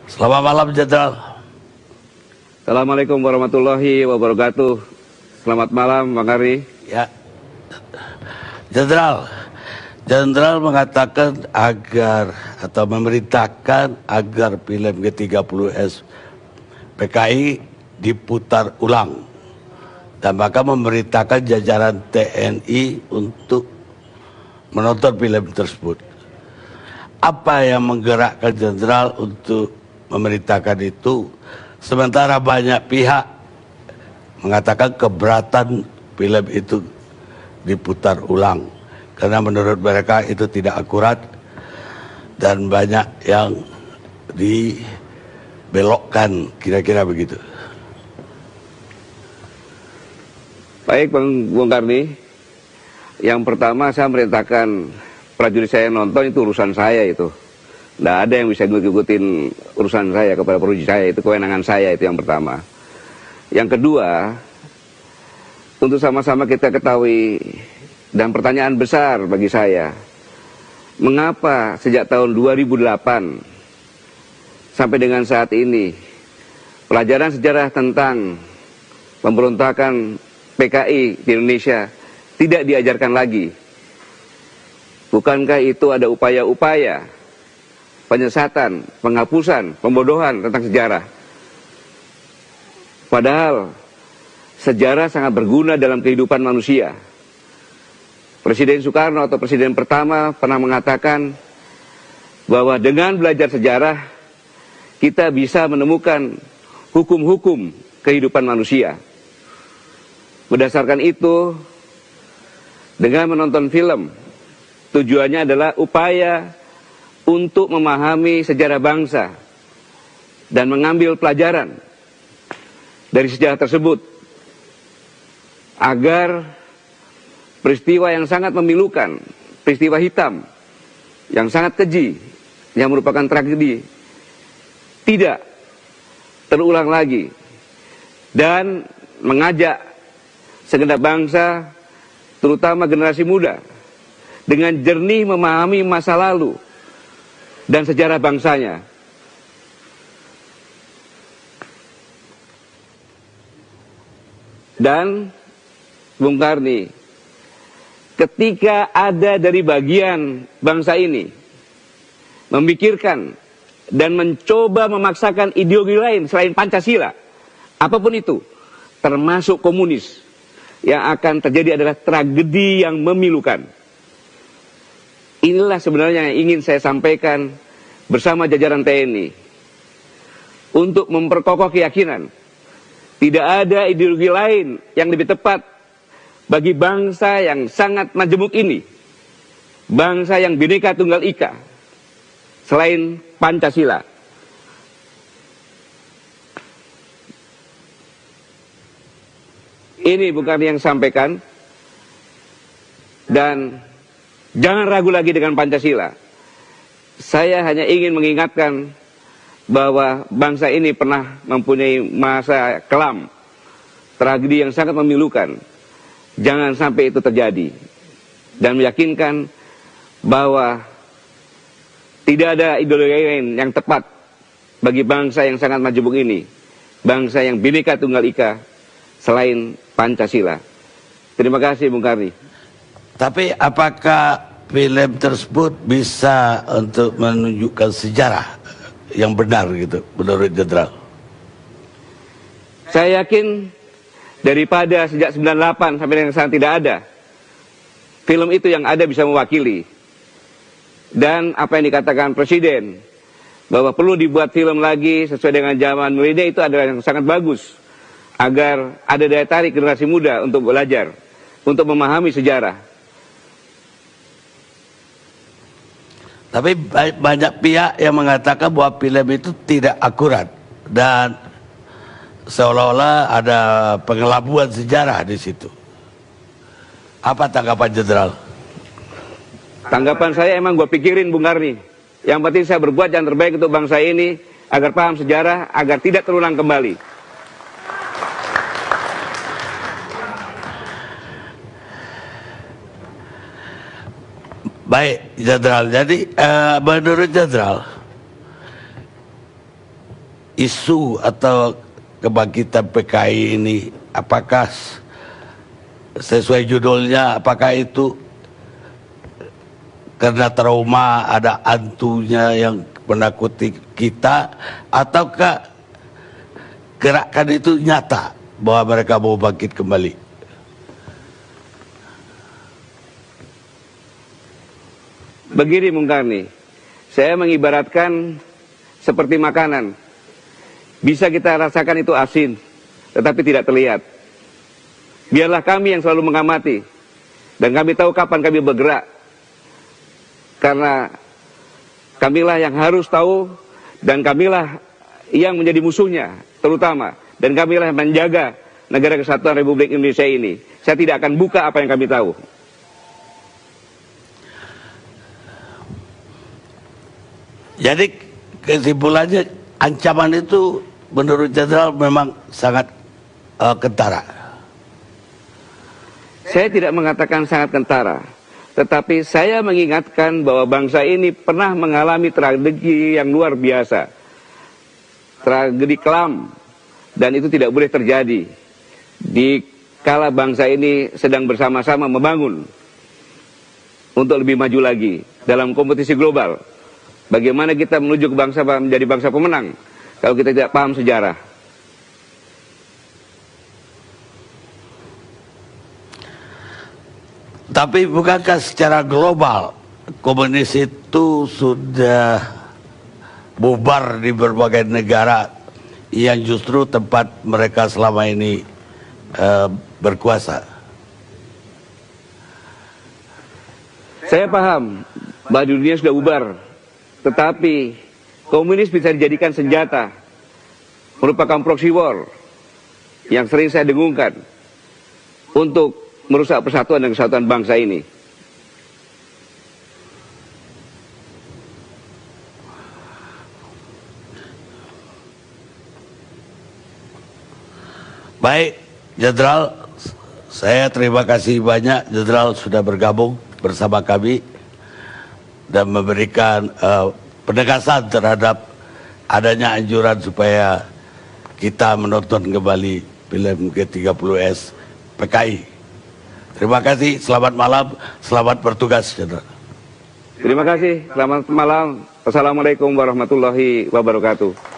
Selamat malam, Jenderal. Assalamualaikum warahmatullahi wabarakatuh. Selamat malam, Bang Karni. Ya, Jenderal mengatakan agar atau memerintahkan agar film G30S PKI diputar ulang dan maka memerintahkan jajaran TNI untuk menonton film tersebut. Apa yang menggerakkan Jenderal untuk memerintahkan itu, sementara banyak pihak mengatakan keberatan film itu diputar ulang karena menurut mereka itu tidak akurat dan banyak yang dibelokkan, kira-kira begitu. Baik, Bung Karni. Yang pertama, saya merintahkan prajurit saya nonton, itu urusan saya itu. Tidak ada yang bisa ngikutin urusan saya kepada prajurit saya, itu kewenangan saya, itu yang pertama. Yang kedua, untuk sama-sama kita ketahui, dan pertanyaan besar bagi saya, mengapa sejak tahun 2008 sampai dengan saat ini pelajaran sejarah tentang pemberontakan PKI di Indonesia tidak diajarkan lagi? Bukankah itu ada upaya-upaya penyesatan, penghapusan, pembodohan tentang sejarah? Padahal sejarah sangat berguna dalam kehidupan manusia. Presiden Soekarno atau presiden pertama pernah mengatakan bahwa dengan belajar sejarah kita bisa menemukan hukum-hukum kehidupan manusia. Berdasarkan itu, dengan menonton film, tujuannya adalah upaya untuk memahami sejarah bangsa dan mengambil pelajaran dari sejarah tersebut, agar peristiwa yang sangat memilukan, peristiwa hitam yang sangat keji, yang merupakan tragedi, tidak terulang lagi, dan mengajak segenap bangsa, terutama generasi muda, dengan jernih memahami masa lalu dan sejarah bangsanya. Dan Bung Karni, ketika ada dari bagian bangsa ini memikirkan dan mencoba memaksakan ideologi lain selain Pancasila, apapun itu, termasuk komunis, yang akan terjadi adalah tragedi yang memilukan. Inilah sebenarnya yang ingin saya sampaikan bersama jajaran TNI, untuk memperkokoh keyakinan tidak ada ideologi lain yang lebih tepat bagi bangsa yang sangat majemuk ini, bangsa yang Bhinneka Tunggal Ika, selain Pancasila. Ini bukan yang sampaikan, dan jangan ragu lagi dengan Pancasila. Saya hanya ingin mengingatkan bahwa bangsa ini pernah mempunyai masa kelam, tragedi yang sangat memilukan. Jangan sampai itu terjadi, dan meyakinkan bahwa tidak ada ideologi lain yang tepat bagi bangsa yang sangat majemuk ini, bangsa yang Bhinneka Tunggal Ika, selain Pancasila. Terima kasih, Bung Karni. Tapi apakah film tersebut bisa untuk menunjukkan sejarah yang benar gitu, menurut Jenderal? Saya yakin daripada sejak 98 sampai dengan sekarang tidak ada, film itu yang ada bisa mewakili. Dan apa yang dikatakan Presiden, bahwa perlu dibuat film lagi sesuai dengan zaman milenial, itu adalah yang sangat bagus, agar ada daya tarik generasi muda untuk belajar, untuk memahami sejarah. Tapi banyak pihak yang mengatakan bahwa film itu tidak akurat dan seolah-olah ada pengelabuan sejarah di situ. Apa tanggapan Jenderal? Tanggapan saya, emang gue pikirin, Bung Karni. Yang penting saya berbuat yang terbaik untuk bangsa ini, agar paham sejarah, agar tidak terulang kembali. Baik, Jenderal. Jadi menurut Jenderal, isu atau kebangkitan PKI ini, apakah sesuai judulnya, apakah itu karena trauma, ada hantunya yang menakuti kita, ataukah gerakan itu nyata bahwa mereka mau bangkit kembali? Begini Bung Karni, saya mengibaratkan seperti makanan. Bisa kita rasakan itu asin, tetapi tidak terlihat. Biarlah kami yang selalu mengamati, dan kami tahu kapan kami bergerak. Karena kamilah yang harus tahu, dan kamilah yang menjadi musuhnya, terutama. Dan kamilah yang menjaga negara kesatuan Republik Indonesia ini. Saya tidak akan buka apa yang kami tahu. Jadi kesimpulannya, ancaman itu menurut Jenderal memang sangat kentara. Saya tidak mengatakan sangat kentara, tetapi saya mengingatkan bahwa bangsa ini pernah mengalami tragedi yang luar biasa. Tragedi kelam, dan itu tidak boleh terjadi di kala bangsa ini sedang bersama-sama membangun untuk lebih maju lagi dalam kompetisi global. Bagaimana kita menuju ke bangsa menjadi bangsa pemenang kalau kita tidak paham sejarah? Tapi bukankah secara global komunis itu sudah bubar di berbagai negara yang justru tempat mereka selama ini berkuasa? Saya paham bahwa dunia sudah bubar, tetapi komunis bisa dijadikan senjata, merupakan proxy war yang sering saya dengungkan untuk merusak persatuan dan kesatuan bangsa ini. Baik, Jenderal, saya terima kasih banyak Jenderal sudah bergabung bersama kami dan memberikan penegasan terhadap adanya anjuran supaya kita menonton kembali film G30S PKI. Terima kasih, selamat malam, selamat bertugas, Jenderal. Terima kasih, selamat malam. Wassalamualaikum warahmatullahi wabarakatuh.